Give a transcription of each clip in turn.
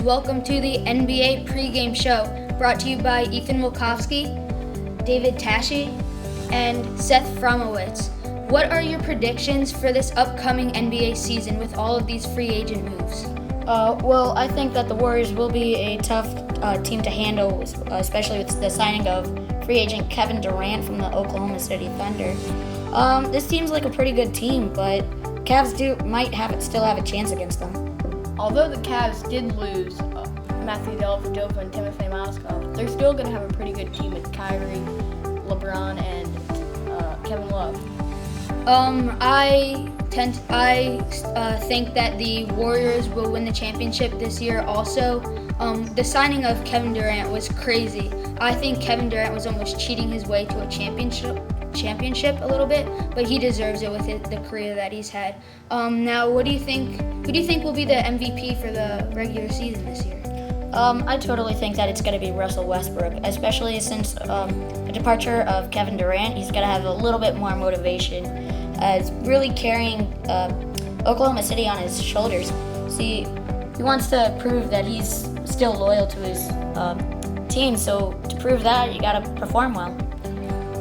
welcome to the NBA pregame show, brought to you by Ethan Wilkowski, David Tashi, and Seth Fromowitz. What are your predictions for this upcoming NBA season with all of these free agent moves? Well, I think that the Warriors will be a tough team to handle, especially with the signing of free agent Kevin Durant from the Oklahoma City Thunder. This team's like a pretty good team, but Cavs might still have a chance against them. Although the Cavs did lose Matthew Dellavedova and Timothy Mozgov, they're still going to have a pretty good team with Kyrie, LeBron, and Kevin Love. I think that the Warriors will win the championship this year also. The signing of Kevin Durant was crazy. I think Kevin Durant was almost cheating his way to a championship a little bit, but he deserves it with the career that he's had. Now, who do you think will be the MVP for the regular season this year? I totally think that it's going to be Russell Westbrook, especially since the departure of Kevin Durant. He's going to have a little bit more motivation, really carrying Oklahoma City on his shoulders. See, he wants to prove that he's still loyal to his team, so to prove that, you got to perform well.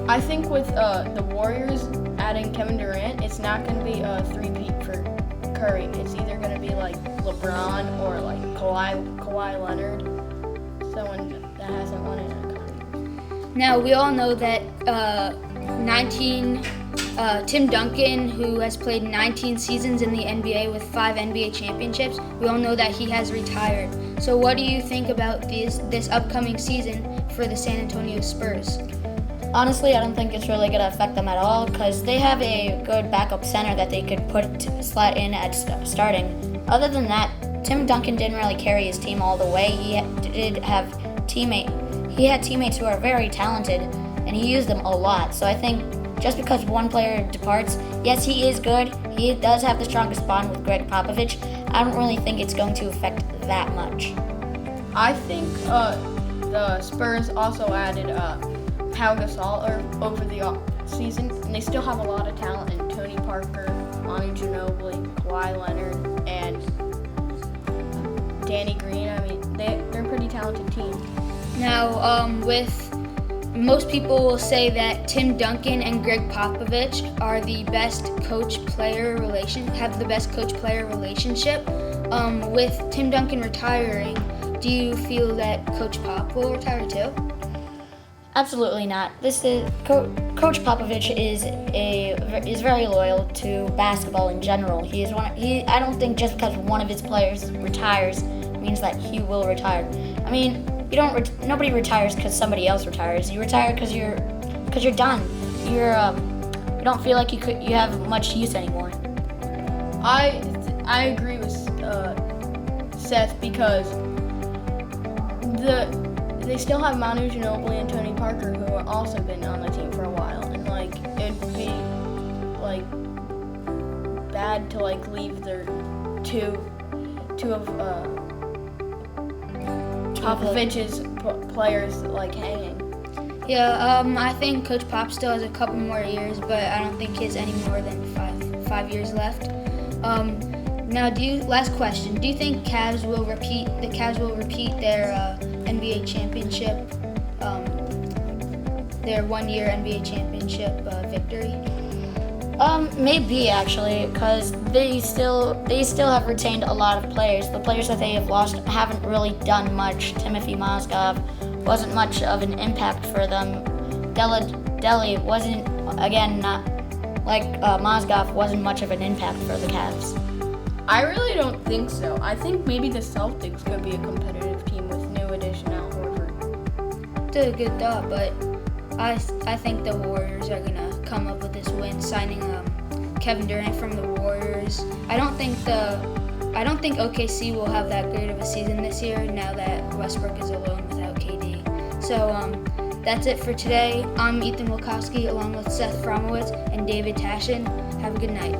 I think with the Warriors adding Kevin Durant, it's not going to be a three-peat for Curry. It's either going to be like LeBron or like Kawhi Leonard, someone that hasn't won it in a couple years. Now, we all know that Tim Duncan, who has played 19 seasons in the NBA with 5 NBA championships, we all know that he has retired. So what do you think about this upcoming season for the San Antonio Spurs? Honestly, I don't think it's really going to affect them at all because they have a good backup center that they could slot in at starting. Other than that, Tim Duncan didn't really carry his team all the way. He had teammates who are very talented, and he used them a lot. So I think just because one player departs, yes, he is good. He does have the strongest bond with Greg Popovich. I don't really think it's going to affect that much. I think the Spurs also added Pau Gasol over the season, and they still have a lot of talent in Tony Parker, Manu Ginobili, Kawhi Leonard, and Danny Green. I mean, they're a pretty talented team. Now, with most people will say that Tim Duncan and Greg Popovich are the best coach-player relationship. With Tim Duncan retiring, do you feel that Coach Pop will retire too? Absolutely not. Coach Popovich is very loyal to basketball in general. I don't think just because one of his players retires means that he will retire. I mean, nobody retires because somebody else retires. You retire because you're done. You don't feel like you have much use anymore. I agree with Seth because they still have Manu Ginobili and Tony Parker, who have also been on the team for a while, and it'd be bad to leave their two of Popovich's players hanging. Yeah, I think Coach Pop still has a couple more years, but I don't think he has any more than five years left. Now, last question. Do you think the Cavs will repeat their NBA championship, their one-year NBA championship victory? Maybe actually, because they still have retained a lot of players. The players that they have lost haven't really done much. Timothy Mozgov wasn't much of an impact for them. Deli wasn't, again, not like Mozgov wasn't much of an impact for the Cavs. I really don't think so. I think maybe the Celtics could be a competitive team with new addition Al Horford. It's a good thought, but I think the Warriors are gonna come up with this win, signing Kevin Durant from the Warriors. I don't think OKC will have that great of a season this year now that Westbrook is alone without KD. So that's it for today. I'm Ethan Wilkowski along with Seth Fromowitz and David Tashin. Have a good night.